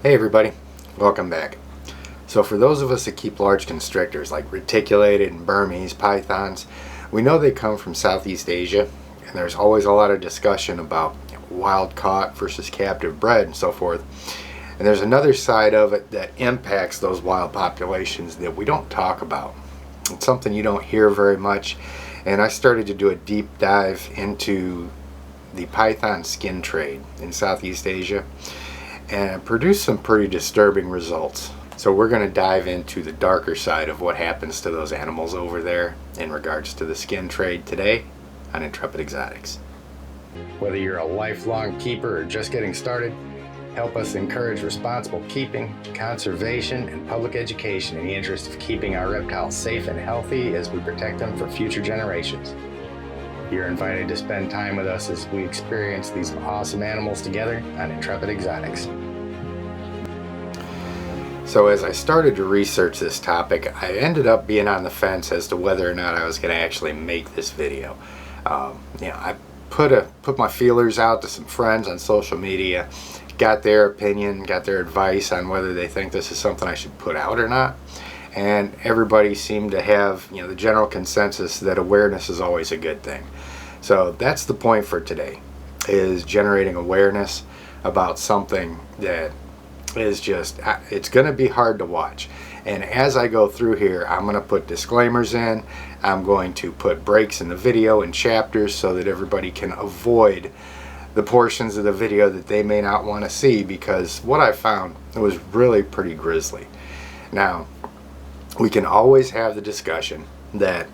Hey everybody, welcome back. So for those of us that keep large constrictors like reticulated and Burmese pythons, we know they come from Southeast Asia, and there's always a lot of discussion about wild caught versus captive bred and so forth. And there's another side of it that impacts those wild populations that we don't talk about. It's something you don't hear very much, and I started to do a deep dive into the python skin trade in Southeast Asia and produced some pretty disturbing results. So we're going to dive into the darker side of what happens to those animals over there in regards to the skin trade today on Intrepid Exotics. Whether you're a lifelong keeper or just getting started, help us encourage responsible keeping, conservation, and public education in the interest of keeping our reptiles safe and healthy as we protect them for future generations. You're invited to spend time with us as we experience these awesome animals together on Intrepid Exotics. So as I started to research this topic, I ended up being on the fence as to whether or not I was going to actually make this video. I put my feelers out to some friends on social media, got their opinion, got their advice on whether they think this is something I should put out or not. And everybody seemed to have, the general consensus that awareness is always a good thing. So that's the point for today, is generating awareness about something that is just, it's going to be hard to watch. And as I go through here, I'm going to put disclaimers in. I'm going to put breaks in the video and chapters so that everybody can avoid the portions of the video that they may not want to see, because what I found was really pretty grisly. Now, we can always have the discussion that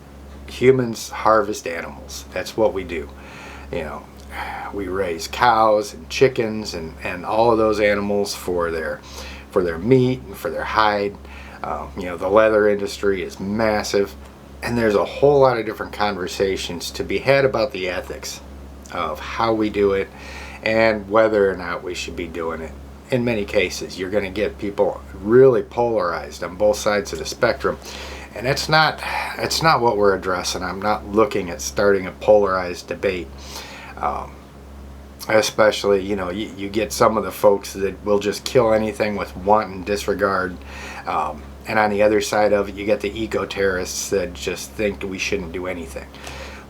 humans harvest animals. That's what we do. We raise cows and chickens and all of those animals for their meat and for their hide. The leather industry is massive, and there's a whole lot of different conversations to be had about the ethics of how we do it and whether or not we should be doing it. In many cases, you're going to get people really polarized on both sides of the spectrum, and it's not what we're addressing. I'm not looking at starting a polarized debate. Especially, you get some of the folks that will just kill anything with wanton disregard, and on the other side of it, you get the eco-terrorists that just think we shouldn't do anything.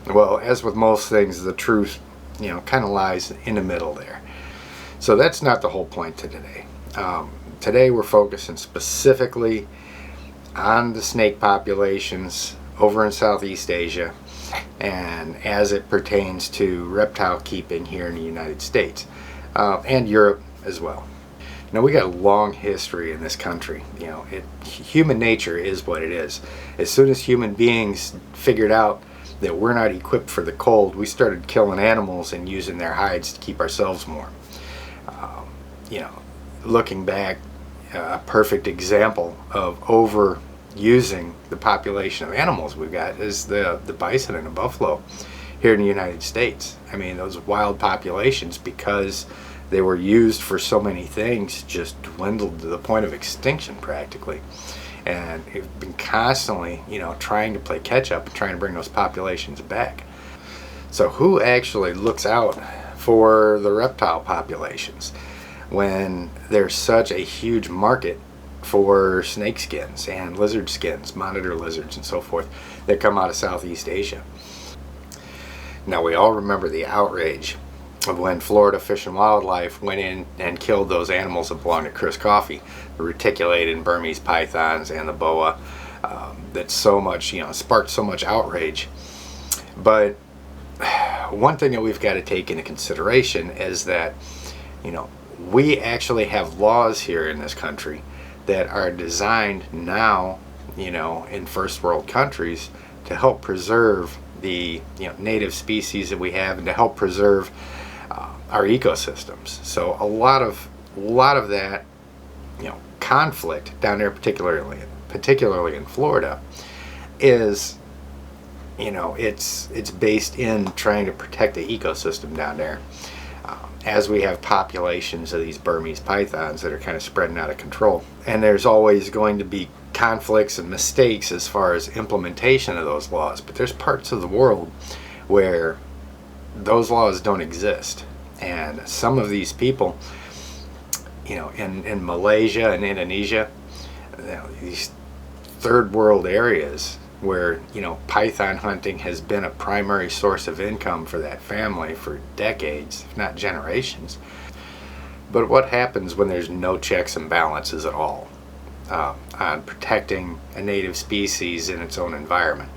Well, as with most things, the truth, kind of lies in the middle there. So that's not the whole point to today. Today we're focusing specifically on the snake populations over in Southeast Asia, and as it pertains to reptile keeping here in the United States and Europe as well. Now, we got a long history in this country. Human nature is what it is. As soon as human beings figured out that we're not equipped for the cold, we started killing animals and using their hides to keep ourselves warm. Looking back, a perfect example of overusing the population of animals we've got is the bison and the buffalo here in the United States. I mean, those wild populations, because they were used for so many things, just dwindled to the point of extinction practically. And we've been constantly, trying to play catch up and trying to bring those populations back. So who actually looks out for the reptile populations when there's such a huge market for snake skins and lizard skins, monitor lizards and so forth, that come out of Southeast Asia? Now, we all remember the outrage of when Florida Fish and Wildlife went in and killed those animals that belonged to Chris Coffey, the reticulated and Burmese pythons and the boa, that so much, sparked so much outrage. But one thing that we've got to take into consideration is that, we actually have laws here in this country that are designed now, in first world countries, to help preserve the native species that we have and to help preserve our ecosystems. So a lot of that conflict down there, particularly in Florida, is it's based in trying to protect the ecosystem down there. As we have populations of these Burmese pythons that are kind of spreading out of control. And there's always going to be conflicts and mistakes as far as implementation of those laws, but there's parts of the world where those laws don't exist. And some of these people in Malaysia and Indonesia, these third world areas where python hunting has been a primary source of income for that family for decades, if not generations. But what happens when there's no checks and balances at all on protecting a native species in its own environment?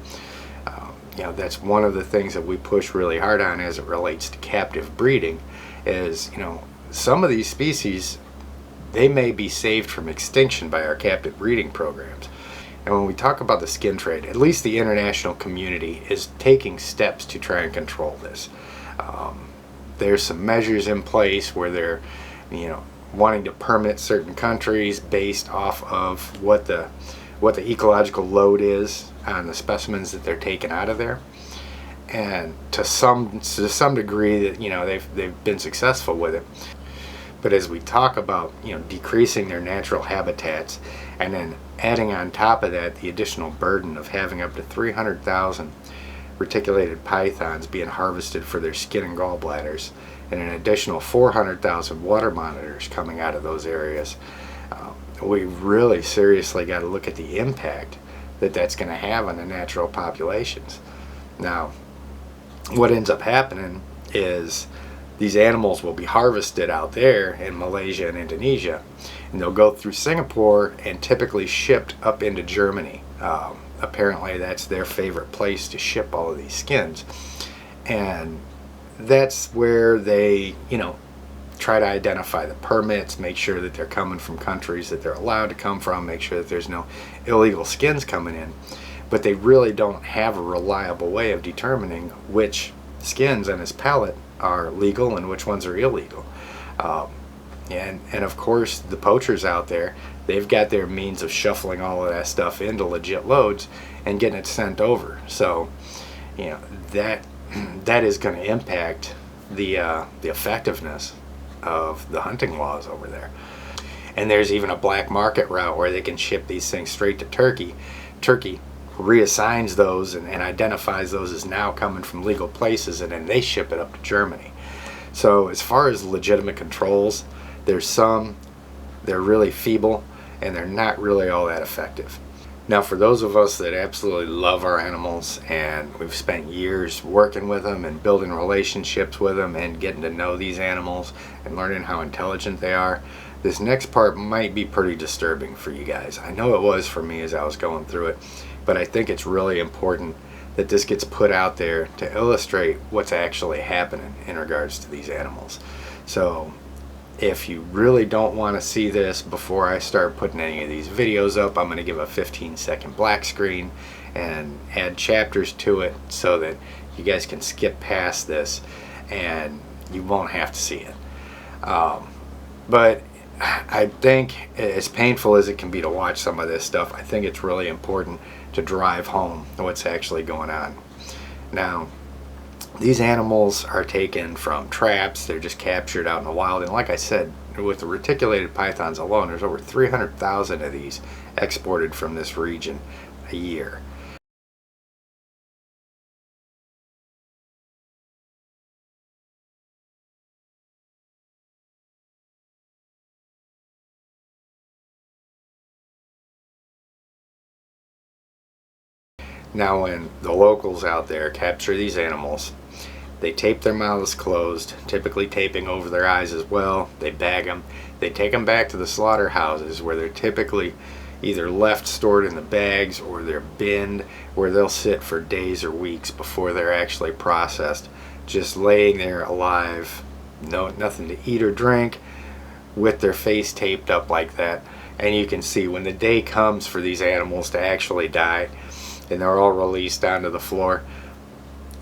That's one of the things that we push really hard on as it relates to captive breeding is, some of these species, they may be saved from extinction by our captive breeding programs. And when we talk about the skin trade, at least the international community is taking steps to try and control this. There's some measures in place where they're, wanting to permit certain countries based off of what the ecological load is on the specimens that they're taking out of there. And to some degree, that they've been successful with it. But as we talk about decreasing their natural habitats, and then adding on top of that the additional burden of having up to 300,000 reticulated pythons being harvested for their skin and gallbladders, and an additional 400,000 water monitors coming out of those areas, we really seriously got to look at the impact that that's going to have on the natural populations. Now, what ends up happening is these animals will be harvested out there in Malaysia and Indonesia, and they'll go through Singapore and typically shipped up into Germany. Apparently that's their favorite place to ship all of these skins, and that's where they try to identify the permits, make sure that they're coming from countries that they're allowed to come from, make sure that there's no illegal skins coming in. But they really don't have a reliable way of determining which skins on his pallet are legal and which ones are illegal. And of course the poachers out there, they've got their means of shuffling all of that stuff into legit loads and getting it sent over. So that is going to impact the effectiveness of the hunting laws over there. And there's even a black market route where they can ship these things straight to Turkey. Turkey reassigns those and identifies those as now coming from legal places, and then they ship it up to Germany. So as far as legitimate controls, there's some, they're really feeble, and they're not really all that effective. Now, for those of us that absolutely love our animals and we've spent years working with them and building relationships with them and getting to know these animals and learning how intelligent they are, this next part might be pretty disturbing for you guys. I know it was for me as I was going through it, but I think it's really important that this gets put out there to illustrate what's actually happening in regards to these animals. So if you really don't want to see this before I start putting any of these videos up, I'm going to give a 15-second black screen and add chapters to it so that you guys can skip past this and you won't have to see it. But I think, as painful as it can be to watch some of this stuff, I think it's really important to drive home what's actually going on. Now, these animals are taken from traps, they're just captured out in the wild, and like I said, with the reticulated pythons alone, there's over 300,000 of these exported from this region a year. Now, when the locals out there capture these animals, they tape their mouths closed, typically taping over their eyes as well. They bag them. They take them back to the slaughterhouses where they're typically either left stored in the bags or they're binned, where they'll sit for days or weeks before they're actually processed, just laying there alive, nothing to eat or drink, with their face taped up like that. And you can see when the day comes for these animals to actually die and they're all released onto the floor,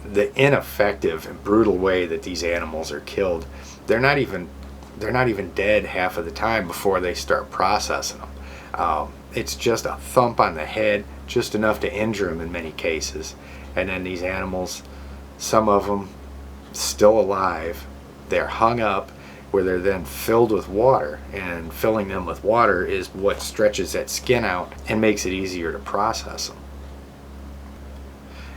the ineffective and brutal way that these animals are killed, they're not even dead half of the time before they start processing them. It's just a thump on the head, just enough to injure them in many cases, and then these animals, some of them still alive, they're hung up where they're then filled with water, and filling them with water is what stretches that skin out and makes it easier to process them.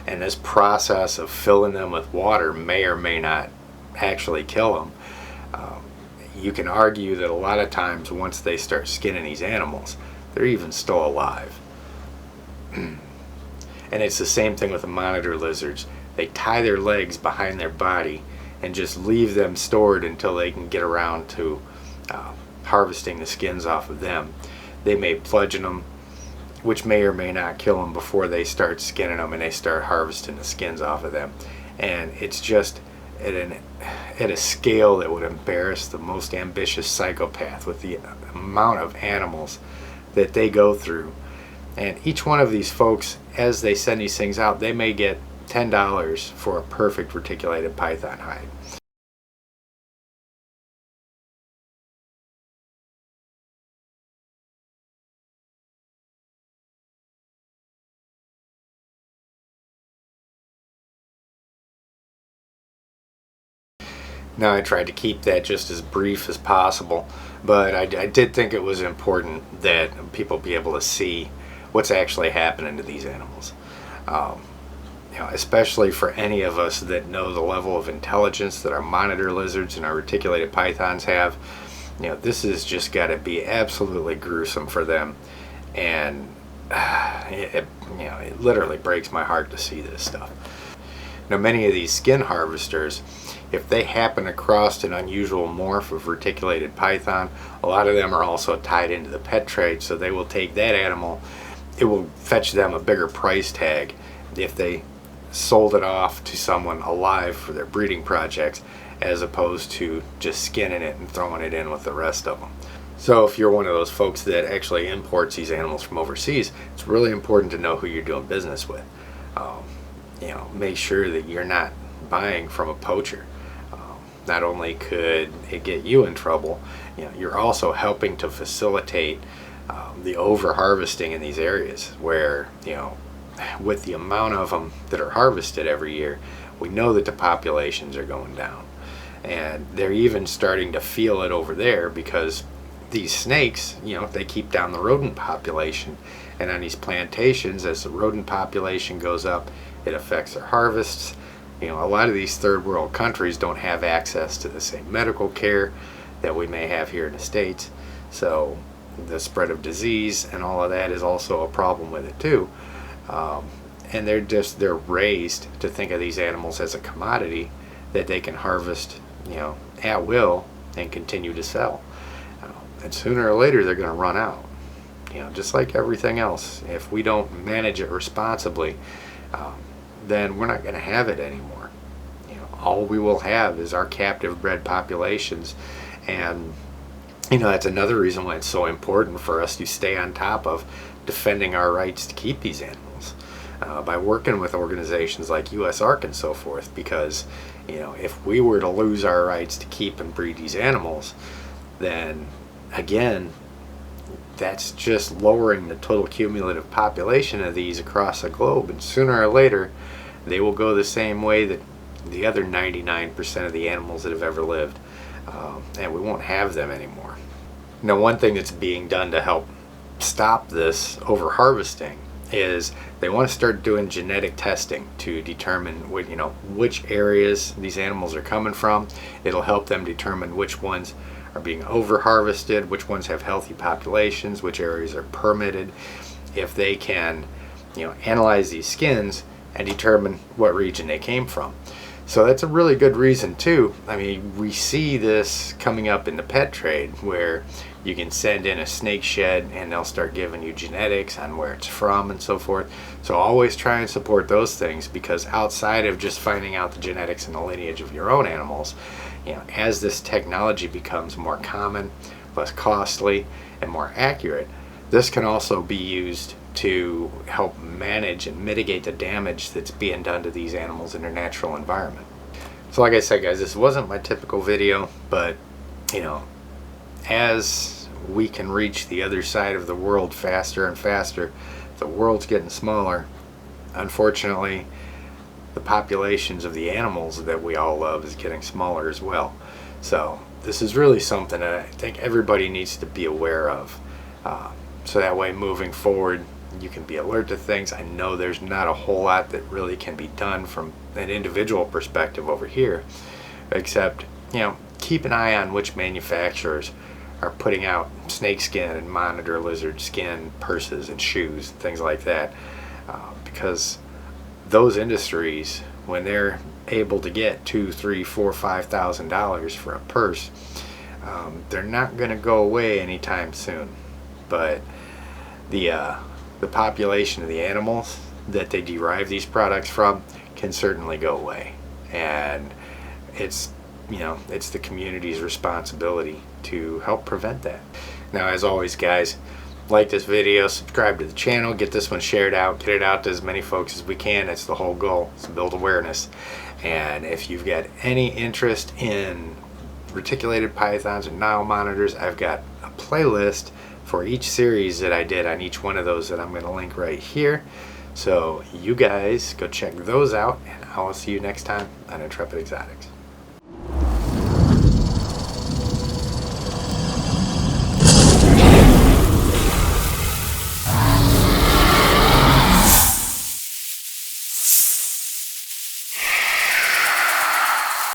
And this process of filling them with water may or may not actually kill them. you can argue that a lot of times once they start skinning these animals, they're even still alive. And it's the same thing with the monitor lizards. They tie their legs behind their body and just leave them stored until they can get around to harvesting the skins off of them. They may bludgeon them, which may or may not kill them before they start skinning them and they start harvesting the skins off of them. And it's just at a scale that would embarrass the most ambitious psychopath with the amount of animals that they go through. And each one of these folks, as they send these things out, they may get $10 for a perfect reticulated python hide. Now, I tried to keep that just as brief as possible, but I did think it was important that people be able to see what's actually happening to these animals. Especially for any of us that know the level of intelligence that our monitor lizards and our reticulated pythons have. This has just got to be absolutely gruesome for them, and it literally breaks my heart to see this stuff. Now, many of these skin harvesters, if they happen across an unusual morph of reticulated python, a lot of them are also tied into the pet trade, so they will take that animal. It will fetch them a bigger price tag if they sold it off to someone alive for their breeding projects, as opposed to just skinning it and throwing it in with the rest of them. So if you're one of those folks that actually imports these animals from overseas, it's really important to know who you're doing business with. Make sure that you're not buying from a poacher. Not only could it get you in trouble, you're also helping to facilitate the over harvesting in these areas where, with the amount of them that are harvested every year, we know that the populations are going down. And they're even starting to feel it over there because these snakes, they keep down the rodent population. And on these plantations, as the rodent population goes up, it affects their harvests. A lot of these third world countries don't have access to the same medical care that we may have here in the States. So the spread of disease and all of that is also a problem with it too. And they're raised to think of these animals as a commodity that they can harvest, at will and continue to sell. And sooner or later they're going to run out. Just like everything else, if we don't manage it responsibly, then we're not going to have it anymore. All we will have is our captive-bred populations, and that's another reason why it's so important for us to stay on top of defending our rights to keep these animals by working with organizations like USARK and so forth. Because if we were to lose our rights to keep and breed these animals, then again, that's just lowering the total cumulative population of these across the globe, and sooner or later they will go the same way that the other 99% of the animals that have ever lived, and we won't have them anymore. Now, one thing that's being done to help stop this over harvesting is they want to start doing genetic testing to determine which areas these animals are coming from. It'll help them determine which ones are being over harvested, which ones have healthy populations, which areas are permitted. If they can analyze these skins and determine what region they came from. So that's a really good reason too. We see this coming up in the pet trade where you can send in a snake shed and they'll start giving you genetics on where it's from and so forth. So always try and support those things, because outside of just finding out the genetics and the lineage of your own animals, as this technology becomes more common, less costly, and more accurate, this can also be used to help manage and mitigate the damage that's being done to these animals in their natural environment. So like I said, guys, this wasn't my typical video, but as we can reach the other side of the world faster and faster, the world's getting smaller. Unfortunately, the populations of the animals that we all love is getting smaller as well. So this is really something that I think everybody needs to be aware of. So that way, moving forward, you can be alert to things. I know there's not a whole lot that really can be done from an individual perspective over here, except keep an eye on which manufacturers are putting out snakeskin and monitor lizard skin purses and shoes, things like that, because those industries, when they're able to get $2,000, $3,000, $4,000, $5,000 for a purse, they're not going to go away anytime soon. But the population of the animals that they derive these products from can certainly go away, and it's the community's responsibility to help prevent that. Now, as always, guys, like this video, subscribe to the channel, get this one shared out, get it out to as many folks as we can. That's the whole goal, is to build awareness. And if you've got any interest in reticulated pythons and Nile monitors, I've got a playlist for each series that I did on each one of those that I'm going to link right here. So you guys go check those out, and I will see you next time on Intrepid Exotics.